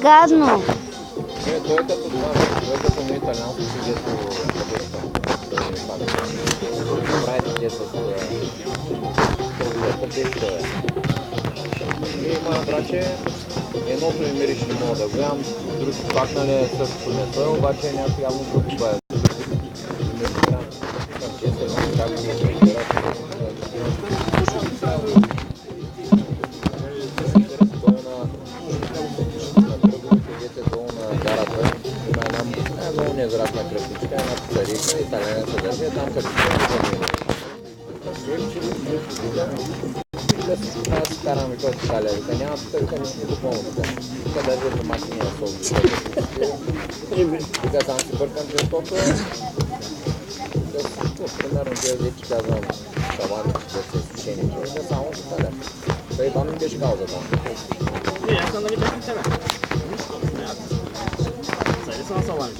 Гадно. Той е като това, той е като на италианско си дето правите те с пътечка. И има браче, едното ми мирише не мога да гледам, другото пак нали също не той, обаче някакво явно друго това е. Много невъзрастна кръстичка, една царика, италянец се държи, там като да си караме който Италия, вика няма тук не си допълно така. Тук държи домашния сол. Тук само си бъркам защото примерно тия вече казвам салами, че са изсушени, че не само в Италия. Той там ми беше кауза там. Аз съм нали без тебе. Цари са на салами.